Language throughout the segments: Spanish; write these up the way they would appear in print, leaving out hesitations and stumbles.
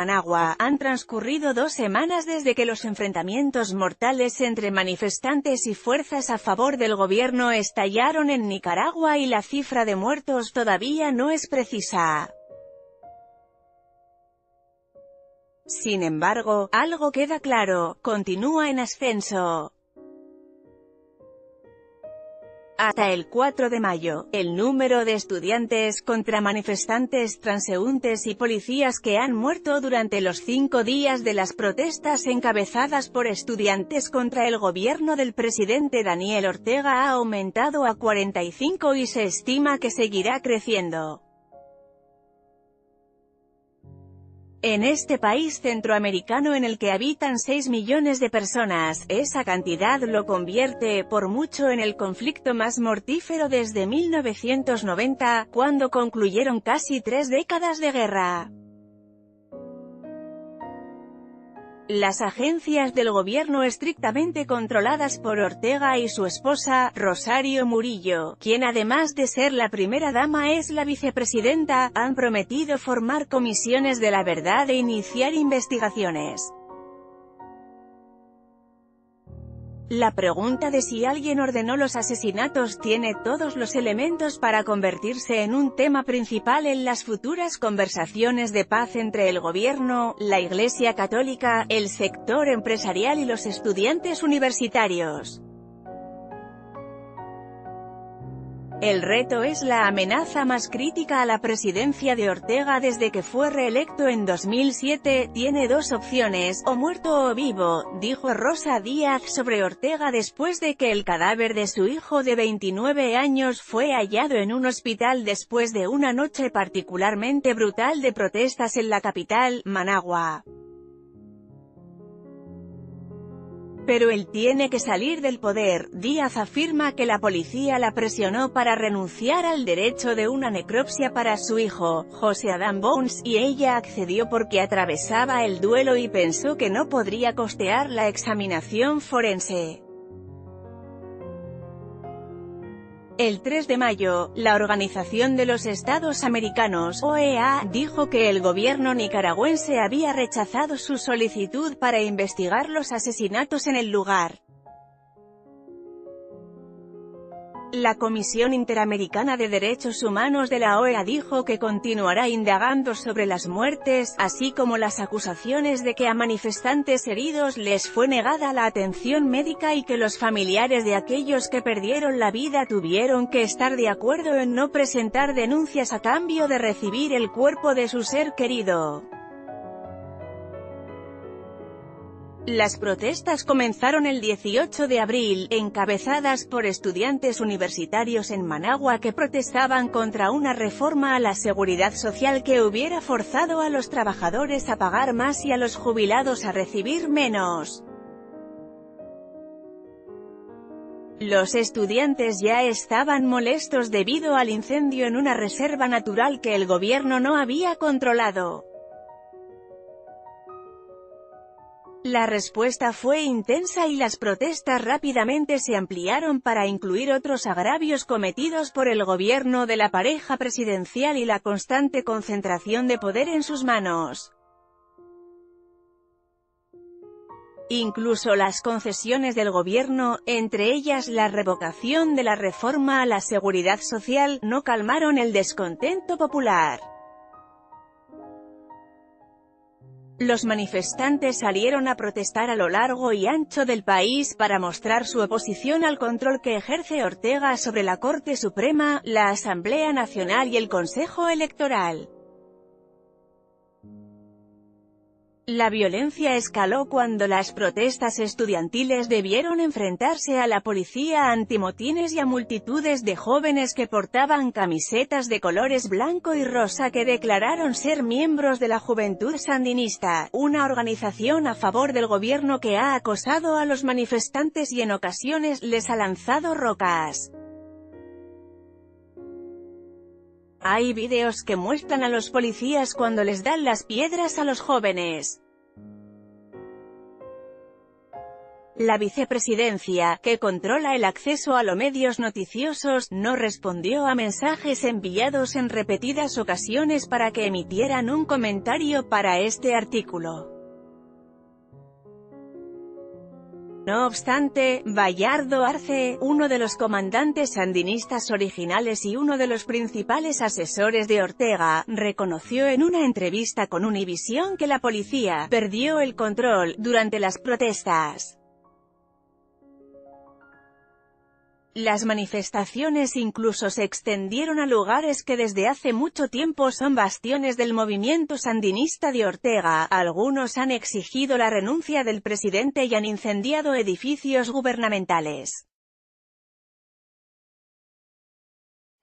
Managua. Han transcurrido 2 semanas desde que los enfrentamientos mortales entre manifestantes y fuerzas a favor del gobierno estallaron en Nicaragua y la cifra de muertos todavía no es precisa. Sin embargo, algo queda claro: continúa en ascenso. Hasta el 4 de mayo, el número de estudiantes, contramanifestantes, transeúntes y policías que han muerto durante los 5 días de las protestas encabezadas por estudiantes contra el gobierno del presidente Daniel Ortega ha aumentado a 45 y se estima que seguirá creciendo. En este país centroamericano en el que habitan 6 millones de personas, esa cantidad lo convierte, por mucho, en el conflicto más mortífero desde 1990, cuando concluyeron casi 3 décadas de guerra. Las agencias del gobierno estrictamente controladas por Ortega y su esposa, Rosario Murillo, quien además de ser la primera dama es la vicepresidenta, han prometido formar comisiones de la verdad e iniciar investigaciones. La pregunta de si alguien ordenó los asesinatos tiene todos los elementos para convertirse en un tema principal en las futuras conversaciones de paz entre el gobierno, la Iglesia Católica, el sector empresarial y los estudiantes universitarios. El reto es la amenaza más crítica a la presidencia de Ortega desde que fue reelecto en 2007, tiene 2 opciones, o muerto o vivo, dijo Rosa Díaz sobre Ortega después de que el cadáver de su hijo de 29 años fue hallado en un hospital después de una noche particularmente brutal de protestas en la capital, Managua. Pero él tiene que salir del poder. Díaz afirma que la policía la presionó para renunciar al derecho de una necropsia para su hijo, José Adán Bones, y ella accedió porque atravesaba el duelo y pensó que no podría costear la examinación forense. El 3 de mayo, la Organización de los Estados Americanos, OEA, dijo que el gobierno nicaragüense había rechazado su solicitud para investigar los asesinatos en el lugar. La Comisión Interamericana de Derechos Humanos de la OEA dijo que continuará indagando sobre las muertes, así como las acusaciones de que a manifestantes heridos les fue negada la atención médica y que los familiares de aquellos que perdieron la vida tuvieron que estar de acuerdo en no presentar denuncias a cambio de recibir el cuerpo de su ser querido. Las protestas comenzaron el 18 de abril, encabezadas por estudiantes universitarios en Managua que protestaban contra una reforma a la seguridad social que hubiera forzado a los trabajadores a pagar más y a los jubilados a recibir menos. Los estudiantes ya estaban molestos debido al incendio en una reserva natural que el gobierno no había controlado. La respuesta fue intensa y las protestas rápidamente se ampliaron para incluir otros agravios cometidos por el gobierno de la pareja presidencial y la constante concentración de poder en sus manos. Incluso las concesiones del gobierno, entre ellas la revocación de la reforma a la seguridad social, no calmaron el descontento popular. Los manifestantes salieron a protestar a lo largo y ancho del país para mostrar su oposición al control que ejerce Ortega sobre la Corte Suprema, la Asamblea Nacional y el Consejo Electoral. La violencia escaló cuando las protestas estudiantiles debieron enfrentarse a la policía antimotines y a multitudes de jóvenes que portaban camisetas de colores blanco y rosa que declararon ser miembros de la Juventud Sandinista, una organización a favor del gobierno que ha acosado a los manifestantes y en ocasiones les ha lanzado rocas. Hay vídeos que muestran a los policías cuando les dan las piedras a los jóvenes. La vicepresidencia, que controla el acceso a los medios noticiosos, no respondió a mensajes enviados en repetidas ocasiones para que emitieran un comentario para este artículo. No obstante, Bayardo Arce, uno de los comandantes sandinistas originales y uno de los principales asesores de Ortega, reconoció en una entrevista con Univisión que la policía perdió el control durante las protestas. Las manifestaciones incluso se extendieron a lugares que desde hace mucho tiempo son bastiones del movimiento sandinista de Ortega. Algunos han exigido la renuncia del presidente y han incendiado edificios gubernamentales.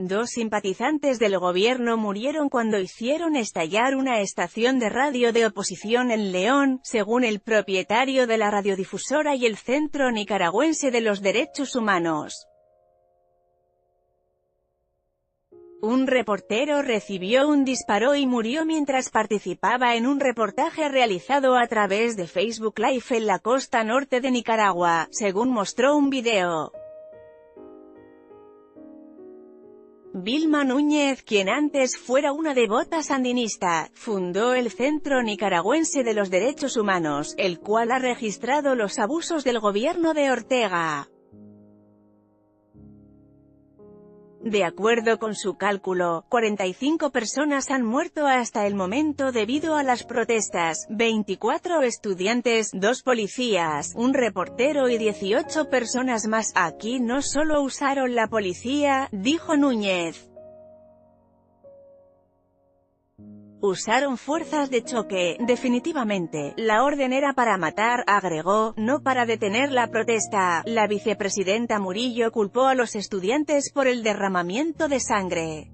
Dos simpatizantes del gobierno murieron cuando hicieron estallar una estación de radio de oposición en León, según el propietario de la radiodifusora y el Centro Nicaragüense de los Derechos Humanos. Un reportero recibió un disparo y murió mientras participaba en un reportaje realizado a través de Facebook Live en la costa norte de Nicaragua, según mostró un video. Vilma Núñez, quien antes fuera una devota sandinista, fundó el Centro Nicaragüense de los Derechos Humanos, el cual ha registrado los abusos del gobierno de Ortega. De acuerdo con su cálculo, 45 personas han muerto hasta el momento debido a las protestas, 24 estudiantes, 2 policías, un reportero y 18 personas más. Aquí no solo usaron la policía, dijo Núñez. Usaron fuerzas de choque, definitivamente. La orden era para matar, agregó, no para detener la protesta. La vicepresidenta Murillo culpó a los estudiantes por el derramamiento de sangre.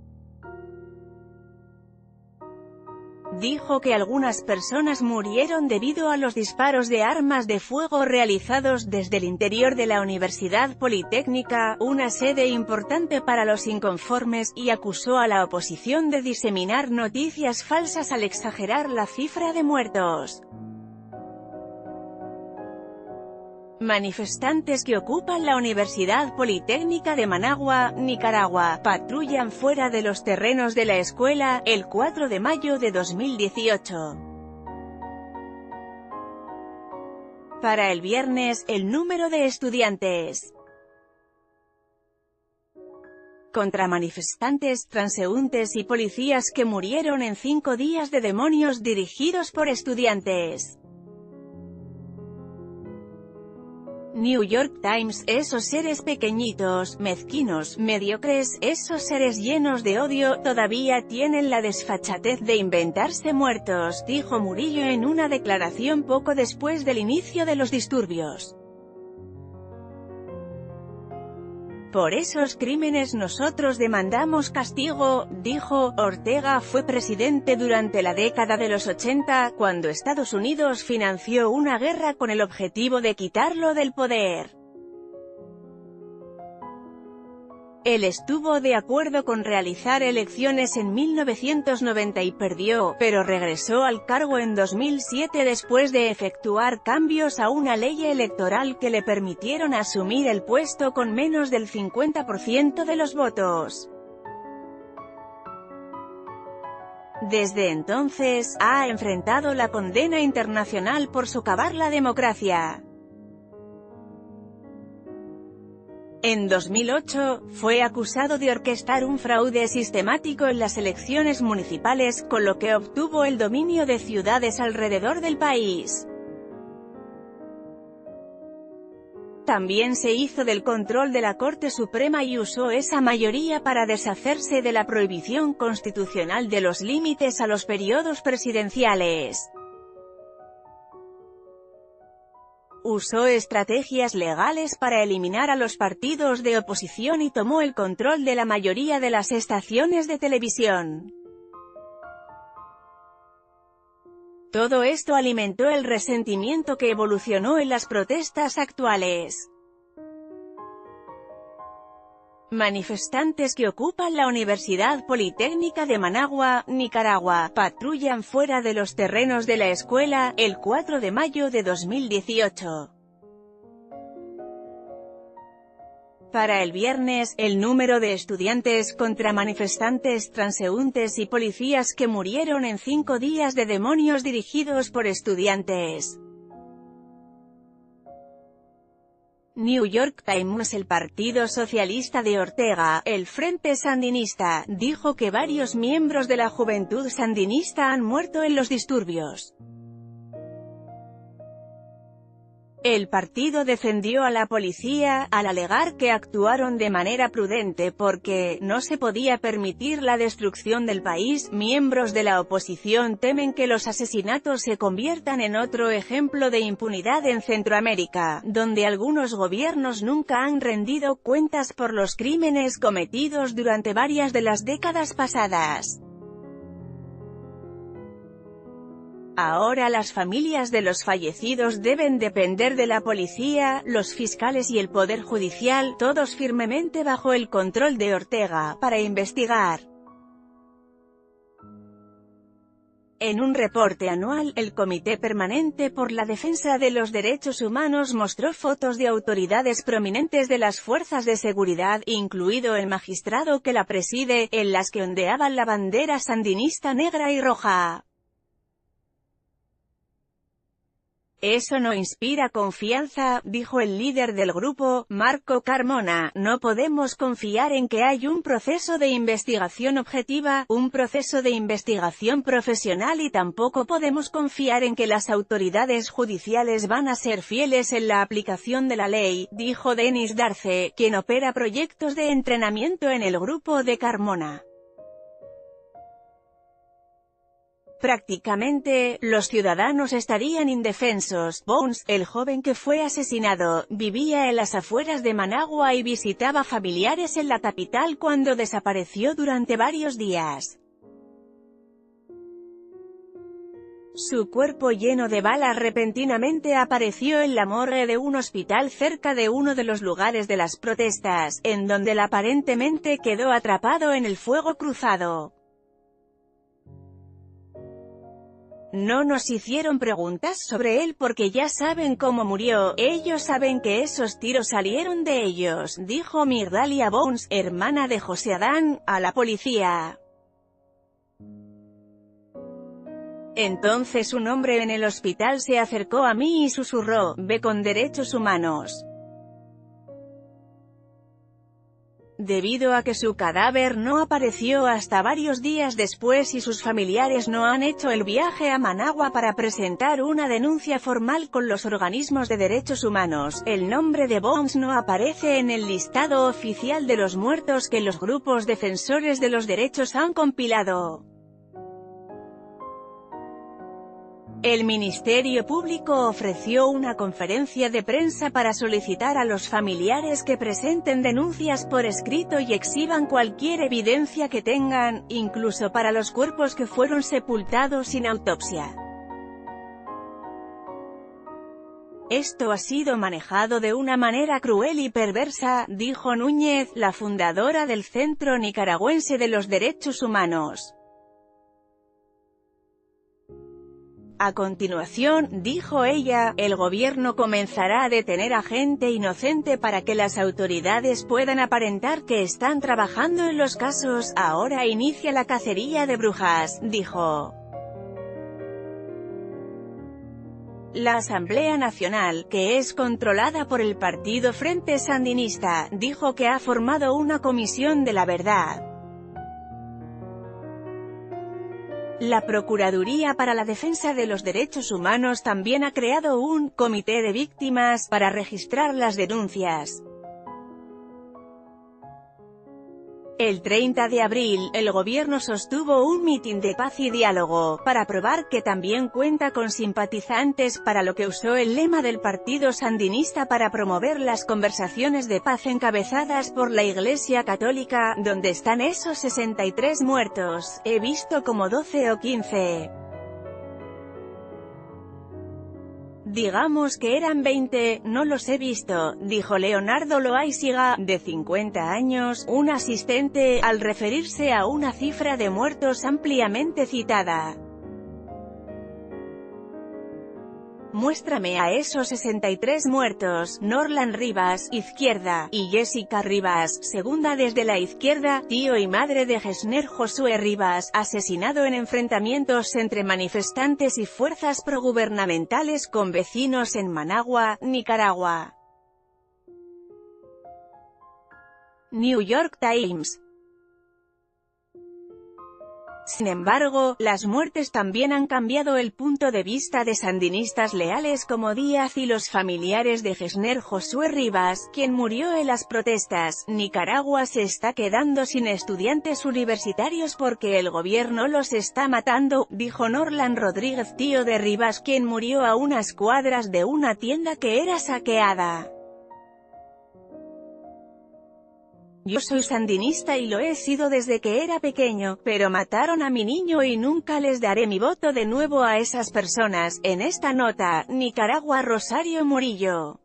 Dijo que algunas personas murieron debido a los disparos de armas de fuego realizados desde el interior de la Universidad Politécnica, una sede importante para los inconformes, y acusó a la oposición de diseminar noticias falsas al exagerar la cifra de muertos. Manifestantes que ocupan la Universidad Politécnica de Managua, Nicaragua, patrullan fuera de los terrenos de la escuela, el 4 de mayo de 2018. Para el viernes, el número de estudiantes contra manifestantes, transeúntes y policías que murieron en 5 días de demonios dirigidos por estudiantes. New York Times, esos seres pequeñitos, mezquinos, mediocres, esos seres llenos de odio, todavía tienen la desfachatez de inventarse muertos, dijo Murillo en una declaración poco después del inicio de los disturbios. Por esos crímenes nosotros demandamos castigo, dijo. Ortega fue presidente durante la década de los 80, cuando Estados Unidos financió una guerra con el objetivo de quitarlo del poder. Él estuvo de acuerdo con realizar elecciones en 1990 y perdió, pero regresó al cargo en 2007 después de efectuar cambios a una ley electoral que le permitieron asumir el puesto con menos del 50% de los votos. Desde entonces, ha enfrentado la condena internacional por socavar la democracia. En 2008, fue acusado de orquestar un fraude sistemático en las elecciones municipales, con lo que obtuvo el dominio de ciudades alrededor del país. También se hizo del control de la Corte Suprema y usó esa mayoría para deshacerse de la prohibición constitucional de los límites a los periodos presidenciales. Usó estrategias legales para eliminar a los partidos de oposición y tomó el control de la mayoría de las estaciones de televisión. Todo esto alimentó el resentimiento que evolucionó en las protestas actuales. Manifestantes que ocupan la Universidad Politécnica de Managua, Nicaragua, patrullan fuera de los terrenos de la escuela, el 4 de mayo de 2018. Para el viernes, el número de estudiantes, contramanifestantes, transeúntes y policías que murieron en 5 días de demonios dirigidos por estudiantes. New York Times. El Partido Socialista de Ortega, el Frente Sandinista, dijo que varios miembros de la juventud sandinista han muerto en los disturbios. El partido defendió a la policía, al alegar que actuaron de manera prudente porque no se podía permitir la destrucción del país. Miembros de la oposición temen que los asesinatos se conviertan en otro ejemplo de impunidad en Centroamérica, donde algunos gobiernos nunca han rendido cuentas por los crímenes cometidos durante varias de las décadas pasadas. Ahora las familias de los fallecidos deben depender de la policía, los fiscales y el poder judicial, todos firmemente bajo el control de Ortega, para investigar. En un reporte anual, el Comité Permanente por la Defensa de los Derechos Humanos mostró fotos de autoridades prominentes de las fuerzas de seguridad, incluido el magistrado que la preside, en las que ondeaban la bandera sandinista negra y roja. Eso no inspira confianza, dijo el líder del grupo, Marco Carmona. No podemos confiar en que hay un proceso de investigación objetiva, un proceso de investigación profesional y tampoco podemos confiar en que las autoridades judiciales van a ser fieles en la aplicación de la ley, dijo Dennis Darce, quien opera proyectos de entrenamiento en el grupo de Carmona. Prácticamente, los ciudadanos estarían indefensos. Bones, el joven que fue asesinado, vivía en las afueras de Managua y visitaba familiares en la capital cuando desapareció durante varios días. Su cuerpo lleno de balas repentinamente apareció en la morgue de un hospital cerca de uno de los lugares de las protestas, en donde él aparentemente quedó atrapado en el fuego cruzado. No nos hicieron preguntas sobre él porque ya saben cómo murió, ellos saben que esos tiros salieron de ellos, dijo Migdalia Bones, hermana de José Adán, a la policía. Entonces un hombre en el hospital se acercó a mí y susurró, «Ve con derechos humanos». Debido a que su cadáver no apareció hasta varios días después y sus familiares no han hecho el viaje a Managua para presentar una denuncia formal con los organismos de derechos humanos, el nombre de Bones no aparece en el listado oficial de los muertos que los grupos defensores de los derechos han compilado. El Ministerio Público ofreció una conferencia de prensa para solicitar a los familiares que presenten denuncias por escrito y exhiban cualquier evidencia que tengan, incluso para los cuerpos que fueron sepultados sin autopsia. Esto ha sido manejado de una manera cruel y perversa, dijo Núñez, la fundadora del Centro Nicaragüense de los Derechos Humanos. A continuación, dijo ella, el gobierno comenzará a detener a gente inocente para que las autoridades puedan aparentar que están trabajando en los casos. Ahora inicia la cacería de brujas, dijo. La Asamblea Nacional, que es controlada por el Partido Frente Sandinista, dijo que ha formado una comisión de la verdad. La Procuraduría para la Defensa de los Derechos Humanos también ha creado un «comité de víctimas» para registrar las denuncias. El 30 de abril, el gobierno sostuvo un mitin de paz y diálogo, para probar que también cuenta con simpatizantes, para lo que usó el lema del Partido Sandinista para promover las conversaciones de paz encabezadas por la Iglesia Católica. ¿Dónde están esos 63 muertos? He visto como 12 o 15. Digamos que eran 20, no los he visto, dijo Leonardo Loaiziga, de 50 años, un asistente, al referirse a una cifra de muertos ampliamente citada. Muéstrame a esos 63 muertos. Norlan Rivas, izquierda, y Jessica Rivas, segunda desde la izquierda, tío y madre de Gessner Josué Rivas, asesinado en enfrentamientos entre manifestantes y fuerzas progubernamentales con vecinos en Managua, Nicaragua. New York Times. Sin embargo, las muertes también han cambiado el punto de vista de sandinistas leales como Díaz y los familiares de Gessner Josué Rivas, quien murió en las protestas. Nicaragua se está quedando sin estudiantes universitarios porque el gobierno los está matando, dijo Norlan Rodríguez, tío de Rivas, quien murió a unas cuadras de una tienda que era saqueada. Yo soy sandinista y lo he sido desde que era pequeño, pero mataron a mi niño y nunca les daré mi voto de nuevo a esas personas. En esta nota, Nicaragua, Rosario Murillo.